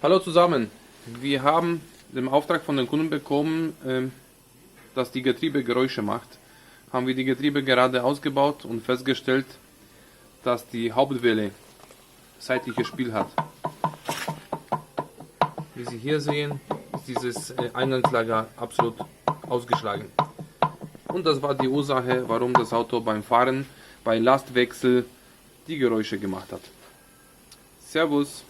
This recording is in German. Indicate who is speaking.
Speaker 1: Hallo zusammen, wir haben den Auftrag von den Kunden bekommen, dass die Getriebe Geräusche macht. Haben wir die Getriebe gerade ausgebaut und festgestellt, dass die Hauptwelle seitliches Spiel hat. Wie Sie hier sehen, ist dieses Eingangslager absolut ausgeschlagen. Und das war die Ursache, warum das Auto beim Fahren, bei Lastwechsel die Geräusche gemacht hat. Servus!